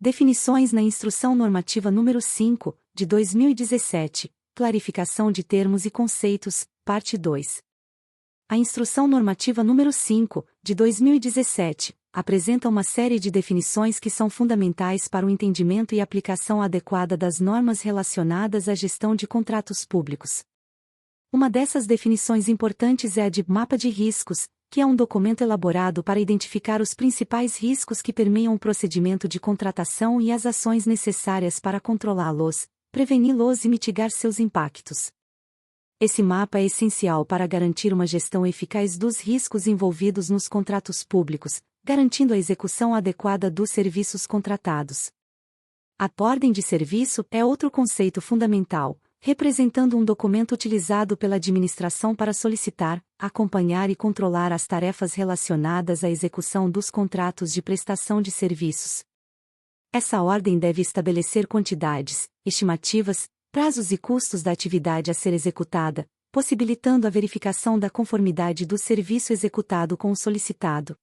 Definições na Instrução Normativa número 5, de 2017, Clarificação de termos e conceitos, parte 2. A Instrução Normativa número 5, de 2017, apresenta uma série de definições que são fundamentais para o entendimento e aplicação adequada das normas relacionadas à gestão de contratos públicos. Uma dessas definições importantes é a de Mapa de Riscos, que é um documento elaborado para identificar os principais riscos que permeiam o procedimento de contratação e as ações necessárias para controlá-los, preveni-los e mitigar seus impactos. Esse mapa é essencial para garantir uma gestão eficaz dos riscos envolvidos nos contratos públicos, garantindo a execução adequada dos serviços contratados. A ordem de serviço é outro conceito fundamental, representando um documento utilizado pela administração para solicitar, acompanhar e controlar as tarefas relacionadas à execução dos contratos de prestação de serviços. Essa ordem deve estabelecer quantidades, estimativas, prazos e custos da atividade a ser executada, possibilitando a verificação da conformidade do serviço executado com o solicitado.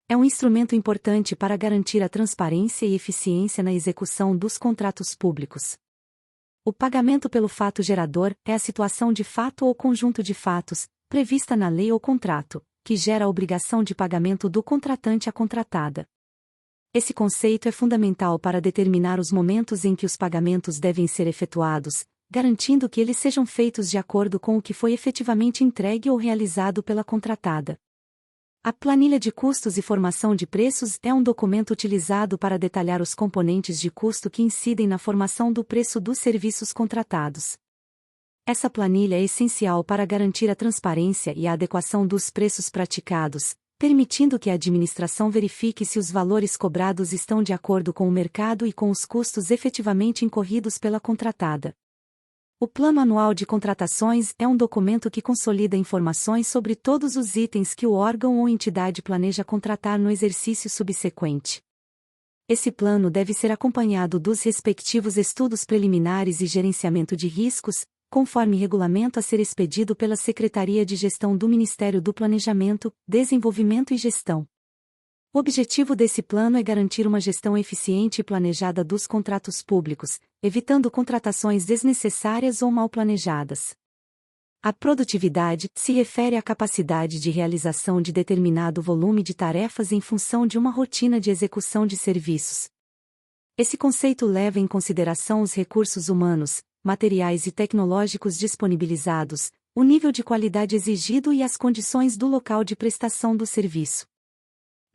É um instrumento importante para garantir a transparência e eficiência na execução dos contratos públicos. O pagamento pelo fato gerador é a situação de fato ou conjunto de fatos, prevista na lei ou contrato, que gera a obrigação de pagamento do contratante à contratada. Esse conceito é fundamental para determinar os momentos em que os pagamentos devem ser efetuados, garantindo que eles sejam feitos de acordo com o que foi efetivamente entregue ou realizado pela contratada. A planilha de custos e formação de preços é um documento utilizado para detalhar os componentes de custo que incidem na formação do preço dos serviços contratados. Essa planilha é essencial para garantir a transparência e a adequação dos preços praticados, permitindo que a administração verifique se os valores cobrados estão de acordo com o mercado e com os custos efetivamente incorridos pela contratada. O Plano Anual de Contratações é um documento que consolida informações sobre todos os itens que o órgão ou entidade planeja contratar no exercício subsequente. Esse plano deve ser acompanhado dos respectivos estudos preliminares e gerenciamento de riscos, conforme regulamento a ser expedido pela Secretaria de Gestão do Ministério do Planejamento, Desenvolvimento e Gestão. O objetivo desse plano é garantir uma gestão eficiente e planejada dos contratos públicos, evitando contratações desnecessárias ou mal planejadas. A produtividade se refere à capacidade de realização de determinado volume de tarefas em função de uma rotina de execução de serviços. Esse conceito leva em consideração os recursos humanos, materiais e tecnológicos disponibilizados, o nível de qualidade exigido e as condições do local de prestação do serviço.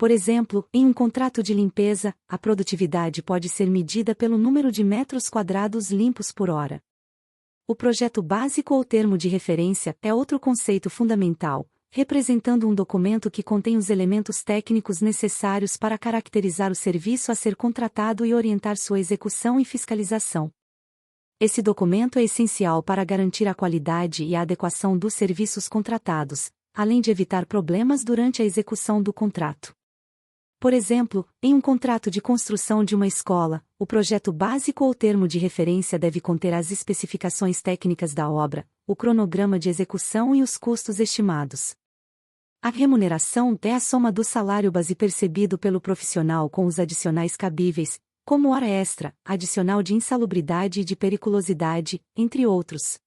Por exemplo, em um contrato de limpeza, a produtividade pode ser medida pelo número de metros quadrados limpos por hora. O projeto básico ou termo de referência é outro conceito fundamental, representando um documento que contém os elementos técnicos necessários para caracterizar o serviço a ser contratado e orientar sua execução e fiscalização. Esse documento é essencial para garantir a qualidade e a adequação dos serviços contratados, além de evitar problemas durante a execução do contrato. Por exemplo, em um contrato de construção de uma escola, o projeto básico ou termo de referência deve conter as especificações técnicas da obra, o cronograma de execução e os custos estimados. A remuneração é a soma do salário base percebido pelo profissional com os adicionais cabíveis, como hora extra, adicional de insalubridade e de periculosidade, entre outros.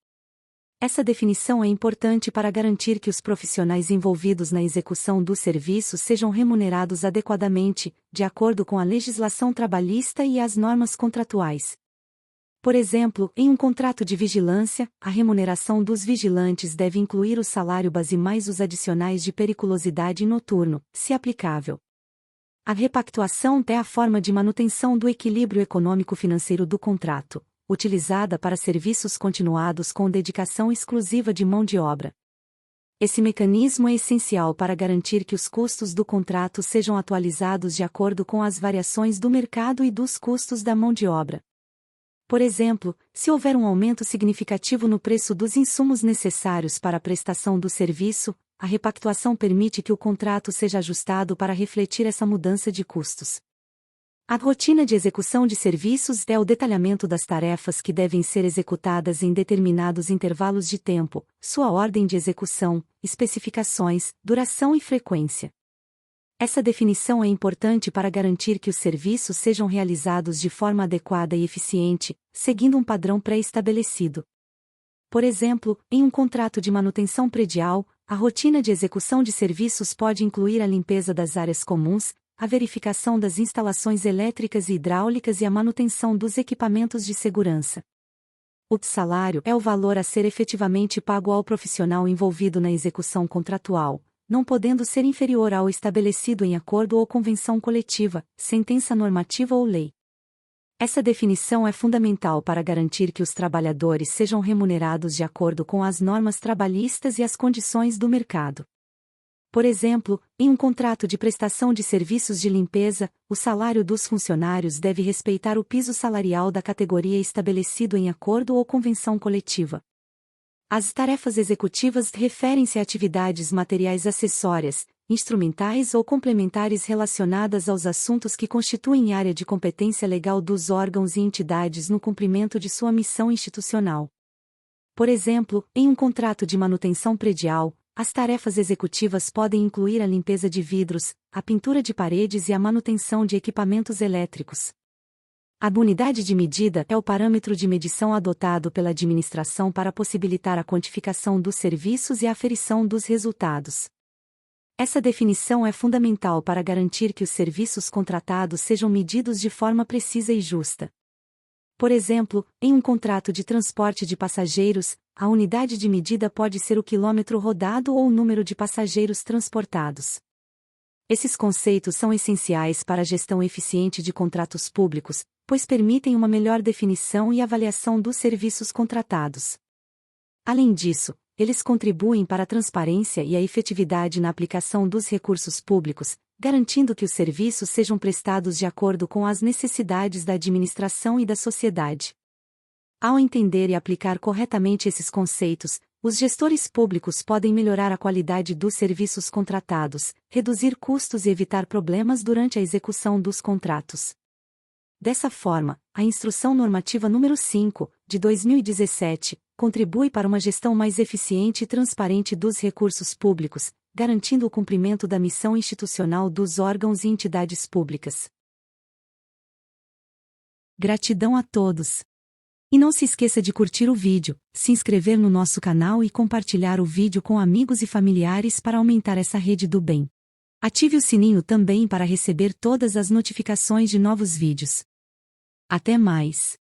Essa definição é importante para garantir que os profissionais envolvidos na execução do serviço sejam remunerados adequadamente, de acordo com a legislação trabalhista e as normas contratuais. Por exemplo, em um contrato de vigilância, a remuneração dos vigilantes deve incluir o salário base mais os adicionais de periculosidade e noturno, se aplicável. A repactuação é a forma de manutenção do equilíbrio econômico-financeiro do contrato, utilizada para serviços continuados com dedicação exclusiva de mão de obra. Esse mecanismo é essencial para garantir que os custos do contrato sejam atualizados de acordo com as variações do mercado e dos custos da mão de obra. Por exemplo, se houver um aumento significativo no preço dos insumos necessários para a prestação do serviço, a repactuação permite que o contrato seja ajustado para refletir essa mudança de custos. A rotina de execução de serviços é o detalhamento das tarefas que devem ser executadas em determinados intervalos de tempo, sua ordem de execução, especificações, duração e frequência. Essa definição é importante para garantir que os serviços sejam realizados de forma adequada e eficiente, seguindo um padrão pré-estabelecido. Por exemplo, em um contrato de manutenção predial, a rotina de execução de serviços pode incluir a limpeza das áreas comuns, a verificação das instalações elétricas e hidráulicas e a manutenção dos equipamentos de segurança. O salário é o valor a ser efetivamente pago ao profissional envolvido na execução contratual, não podendo ser inferior ao estabelecido em acordo ou convenção coletiva, sentença normativa ou lei. Essa definição é fundamental para garantir que os trabalhadores sejam remunerados de acordo com as normas trabalhistas e as condições do mercado. Por exemplo, em um contrato de prestação de serviços de limpeza, o salário dos funcionários deve respeitar o piso salarial da categoria estabelecido em acordo ou convenção coletiva. As tarefas executivas referem-se a atividades materiais acessórias, instrumentais ou complementares relacionadas aos assuntos que constituem área de competência legal dos órgãos e entidades no cumprimento de sua missão institucional. Por exemplo, em um contrato de manutenção predial, as tarefas executivas podem incluir a limpeza de vidros, a pintura de paredes e a manutenção de equipamentos elétricos. A unidade de medida é o parâmetro de medição adotado pela administração para possibilitar a quantificação dos serviços e a aferição dos resultados. Essa definição é fundamental para garantir que os serviços contratados sejam medidos de forma precisa e justa. Por exemplo, em um contrato de transporte de passageiros, a unidade de medida pode ser o quilômetro rodado ou o número de passageiros transportados. Esses conceitos são essenciais para a gestão eficiente de contratos públicos, pois permitem uma melhor definição e avaliação dos serviços contratados. Além disso, eles contribuem para a transparência e a efetividade na aplicação dos recursos públicos, garantindo que os serviços sejam prestados de acordo com as necessidades da administração e da sociedade. Ao entender e aplicar corretamente esses conceitos, os gestores públicos podem melhorar a qualidade dos serviços contratados, reduzir custos e evitar problemas durante a execução dos contratos. Dessa forma, a Instrução Normativa número 5, de 2017, contribui para uma gestão mais eficiente e transparente dos recursos públicos, garantindo o cumprimento da missão institucional dos órgãos e entidades públicas. Gratidão a todos! E não se esqueça de curtir o vídeo, se inscrever no nosso canal e compartilhar o vídeo com amigos e familiares para aumentar essa rede do bem. Ative o sininho também para receber todas as notificações de novos vídeos. Até mais!